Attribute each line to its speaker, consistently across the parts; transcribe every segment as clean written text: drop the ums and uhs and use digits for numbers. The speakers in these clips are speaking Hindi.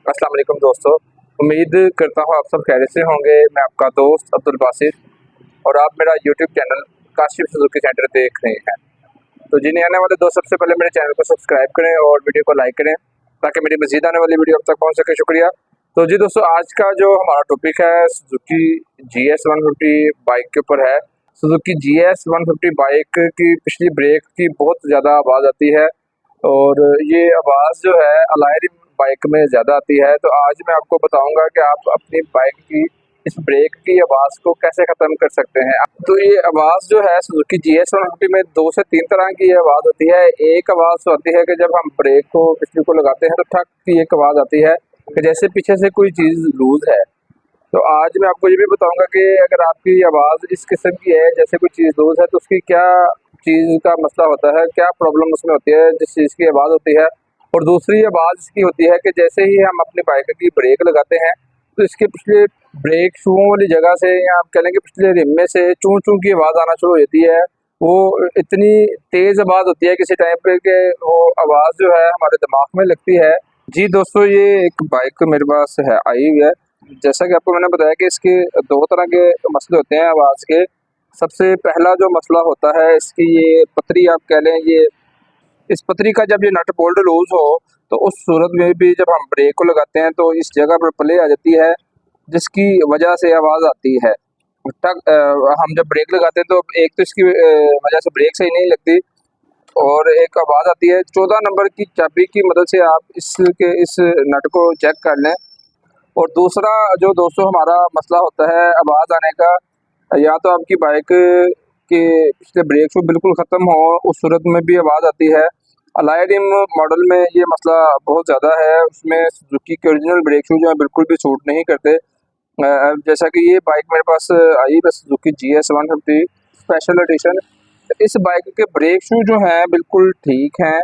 Speaker 1: अस्सलाम वालेकुम दोस्तों। उम्मीद करता हूँ आप सब खैरियत से होंगे। मैं आपका दोस्त अब्दुल बासित और आप मेरा YouTube channel Kashif Suzuki centre देख रहे हैं। तो जिन्हें आने वाले दोस्त सबसे पहले मेरे चैनल को सब्सक्राइब करें और वीडियो को लाइक करें ताकि मेरी मज़ीद आने वाली वीडियो अब तक पहुँच सके। शुक्रिया। तो जी दोस्तों, आज का जो हमारा टॉपिक है सुजुकी GS 150 बाइक के ऊपर है। सुजुकी GS 150 बाइक की पिछली ब्रेक की बहुत ज़्यादा आवाज़ आती है और ये आवाज़ जो है अलाय बाइक में ज़्यादा आती है। तो आज मैं आपको बताऊंगा कि आप अपनी बाइक की इस ब्रेक की आवाज़ को कैसे ख़त्म कर सकते हैं। तो ये आवाज़ जो है सुजुकी GS 150 में 2 से 3 तरह की आवाज़ होती है। एक आवाज़ तो आती है कि जब हम ब्रेक को पिछली को लगाते हैं तो ठक की एक आवाज़ आती है कि जैसे पीछे से कोई चीज़ लूज़ है। तो आज मैं आपको ये भी बताऊंगा कि अगर आपकी आवाज़ इस किस्म की है जैसे कोई चीज़ लूज़ है तो उसकी क्या चीज़ का मसला होता है, क्या प्रॉब्लम उसमें होती है जिस चीज़ की आवाज़ होती है। और दूसरी आवाज़ इसकी होती है कि जैसे ही हम अपनी बाइक की ब्रेक लगाते हैं तो इसके पिछले ब्रेक शूओं वाली जगह से या आप कह लें कि पिछले रिम में से चूं चूं की आवाज़ आना शुरू हो जाती है। वो इतनी तेज़ आवाज़ होती है किसी टाइम पे कि वो आवाज़ जो है हमारे दिमाग में लगती है। जी दोस्तों, ये एक बाइक मेरे पास है आई हुई है। जैसा कि आपको मैंने बताया कि इसके 2 तरह के मसले होते हैं आवाज़ के। सबसे पहला जो मसला होता है इसकी ये पतरी आप कह लें, ये इस पतरी का जब ये नट बोल्ट लूज़ हो तो उस सूरत में भी जब हम ब्रेक को लगाते हैं तो इस जगह पर प्ले आ जाती है जिसकी वजह से आवाज़ आती है। हम जब ब्रेक लगाते हैं तो एक तो इसकी वजह से ब्रेक सही नहीं लगती और एक आवाज़ आती है। 14 नंबर की चाबी की मदद से आप इस नट को चेक कर लें। और दूसरा जो दोस्तों हमारा मसला होता है आवाज़ आने का, या तो आपकी बाइक के पिछले ब्रेक शू बिल्कुल ख़त्म हो, उस सूरत में भी आवाज़ आती है। अलायरिम मॉडल में ये मसला बहुत ज़्यादा है, उसमें सुजुकी के ओरिजिनल ब्रेक शू जो है बिल्कुल भी सूट नहीं करते। जैसा कि ये बाइक मेरे पास आई है सुजुकी GS 150 स्पेशल एडिशन। इस बाइक के ब्रेक शू जो हैं बिल्कुल ठीक हैं,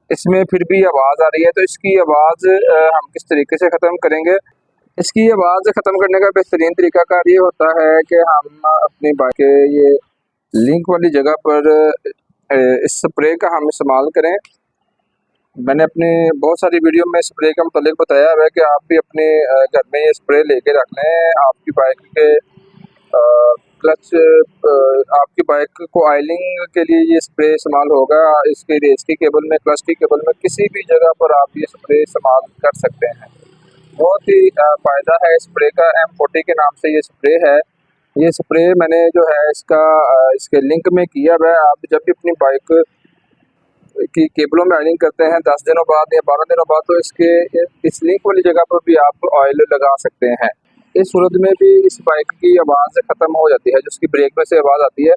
Speaker 1: इसमें फिर भी आवाज़ आ रही है। तो इसकी आवाज़ हम किस तरीके से ख़त्म करेंगे? इसकी आवाज़ ख़त्म करने का बेहतरीन तरीक़ाकार ये होता है कि हम अपनी बाइक के ये लिंक वाली जगह पर इस स्प्रे का हम इस्तेमाल करें। मैंने अपने बहुत सारी वीडियो में स्प्रे का मुतालिक बताया हुआ है कि आप भी अपने घर में ये स्प्रे लेके रख लें। आपकी बाइक के क्लच आपकी बाइक को ऑयलिंग के लिए ये स्प्रे इस्तेमाल होगा। इसके रेस की केबल में, क्लच की केबल में, किसी भी जगह पर आप ये स्प्रे इस्तेमाल कर सकते हैं। बहुत ही फ़ायदा है स्प्रे का। M40 के नाम से ये स्प्रे है। ये स्प्रे मैंने जो है इसके लिंक में किया हुआ है। आप जब भी अपनी बाइक की केबलों में ऑयलिंग करते हैं 10 दिनों बाद या 12 दिनों बाद, तो इस लिंक वाली जगह पर भी आप ऑयल लगा सकते हैं। इस सूरत में भी इस बाइक की आवाज़ ख़त्म हो जाती है, जिसकी ब्रेक में से आवाज़ आती है।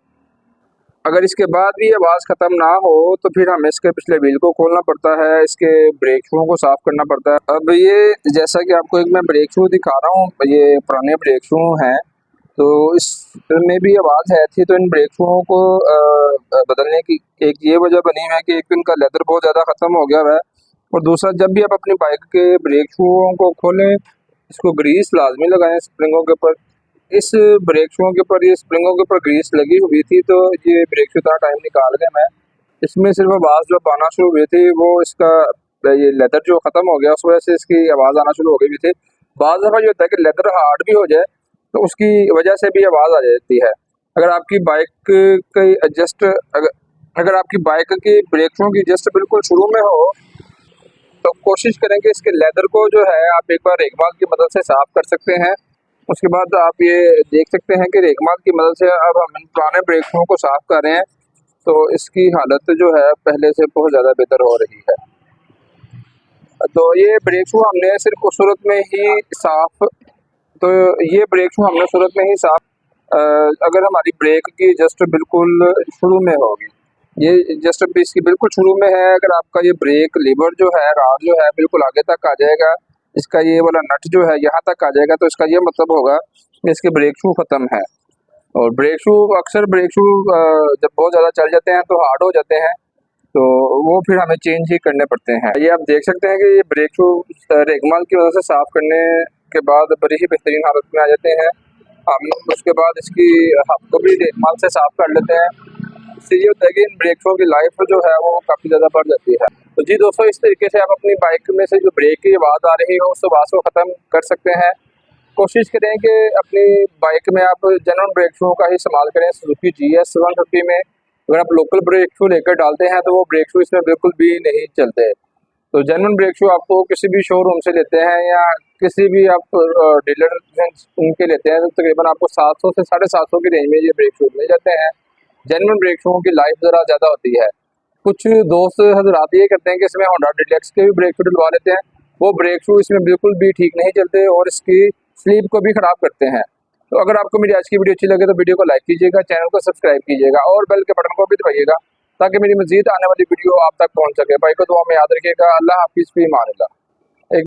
Speaker 1: अगर इसके बाद भी आवाज़ ख़त्म ना हो तो फिर हमें इसके पिछले व्हील को खोलना पड़ता है, इसके ब्रेक शूओं को साफ़ करना पड़ता है। अब ये जैसा कि आपको एक मैं ब्रेक शू दिखा रहा हूँ, ये पुराने ब्रेक शू हैं तो इसमें भी आवाज़ है थी। तो इन ब्रेक शूओं को बदलने की एक ये वजह बनी है कि एक तो इनका लेदर बहुत ज़्यादा ख़त्म हो गया है और दूसरा जब भी आप अपनी बाइक के ब्रेक शूओं को खोलें इसको ग्रीस लाजमी लगाएं स्प्रिंगों के ऊपर। इस ब्रेक शूओं के ऊपर, ये स्प्रिंगों के ऊपर ग्रीस लगी हुई थी तो ये ब्रेक शू इतना टाइम निकाल के मैं इसमें सिर्फ आवाज़ जब आना शुरू हुई थी वो इसका ये लेदर जो ख़त्म हो गया उस वजह से इसकी आवाज़ आना शुरू हो गई थी। बाज़ दफ़ा ये होता है कि लेदर हार्ड भी हो जाए तो उसकी वजह से भी आवाज़ आ जाती है। अगर आपकी बाइक की एडजस्ट अगर आपकी बाइक की ब्रेक शू की एडजस्ट बिल्कुल शुरू में हो तो कोशिश करें कि इसके लेदर को जो है आप एक बार रेगमाल की मदद से साफ़ कर सकते हैं। उसके बाद आप ये देख सकते हैं कि रेगमाल की मदद से अब हम इन पुराने ब्रेक शू को साफ़ कर रहे हैं तो इसकी हालत जो है पहले से बहुत ज़्यादा बेहतर हो रही है। तो ये ब्रेक शू हमने सिर्फ उस सूरत में ही साफ़ तो ये ब्रेक शू हमने सूरत में ही साफ अगर हमारी ब्रेक की जस्ट बिल्कुल शुरू में होगी, ये जस्ट इसकी बिल्कुल शुरू में है। अगर आपका ये ब्रेक लीवर जो है, राड जो है बिल्कुल आगे तक आ जाएगा, इसका ये वाला नट जो है यहाँ तक आ जाएगा तो इसका ये मतलब होगा कि इसके ब्रेक शू ख़त्म है। और ब्रेक शू अक्सर ब्रेक शू जब बहुत ज़्यादा चल जाते हैं तो हार्ड हो जाते हैं तो वो फिर हमें चेंज ही करने पड़ते हैं। ये आप देख सकते हैं कि ये ब्रेक शू रेगमाल की वजह से साफ़ करने के बाद बड़ी ही बेहतरीन हालत में आ जाते हैं। हम उसके बाद इसकी हब को भी रेगमाल से साफ़ कर लेते हैं। इससे ये होता है कि इन ब्रेक शू की लाइफ जो है वो काफ़ी ज़्यादा बढ़ जाती है। तो जी दोस्तों, इस तरीके से आप अपनी बाइक में से जो ब्रेक की आवाज़ आ रही है उस आवाज़ को ख़त्म कर सकते हैं। कोशिश करें कि अपनी बाइक में आप जेन्युइन ब्रेक शू का ही इस्तेमाल करें। सुजुकी GS 150 में अगर आप लोकल ब्रेक शू लेकर डालते हैं तो वो ब्रेक शू इसमें बिल्कुल भी नहीं चलते। तो जेन्युइन ब्रेक शू आपको किसी भी शोरूम से लेते हैं या किसी भी आप डीलर उनके लेते हैं तो तकरीबन आपको 700 से 750 की रेंज में ये ब्रेक शू मिल जाते हैं। जेन्युइन ब्रेक शू की लाइफ ज़रा ज़्यादा होती है। कुछ दोस्त हजरात ये करते हैं कि इसमें होंडा डिलक्स के भी ब्रेक शू डलवा लेते हैं, वो ब्रेक शू इसमें बिल्कुल भी ठीक नहीं चलते और इसकी स्लीप को भी ख़राब करते हैं। तो अगर आपको मेरी आज की वीडियो अच्छी लगे तो वीडियो को लाइक कीजिएगा, चैनल को सब्सक्राइब कीजिएगा और बेल के बटन को भी दबाइएगा ताकि मेरी मज़ीद आने वाली वीडियो आप तक पहुंच सके। भाई को दुआ में याद रखिएगा। अल्लाह हाफिज़, फी अमान अल्लाह।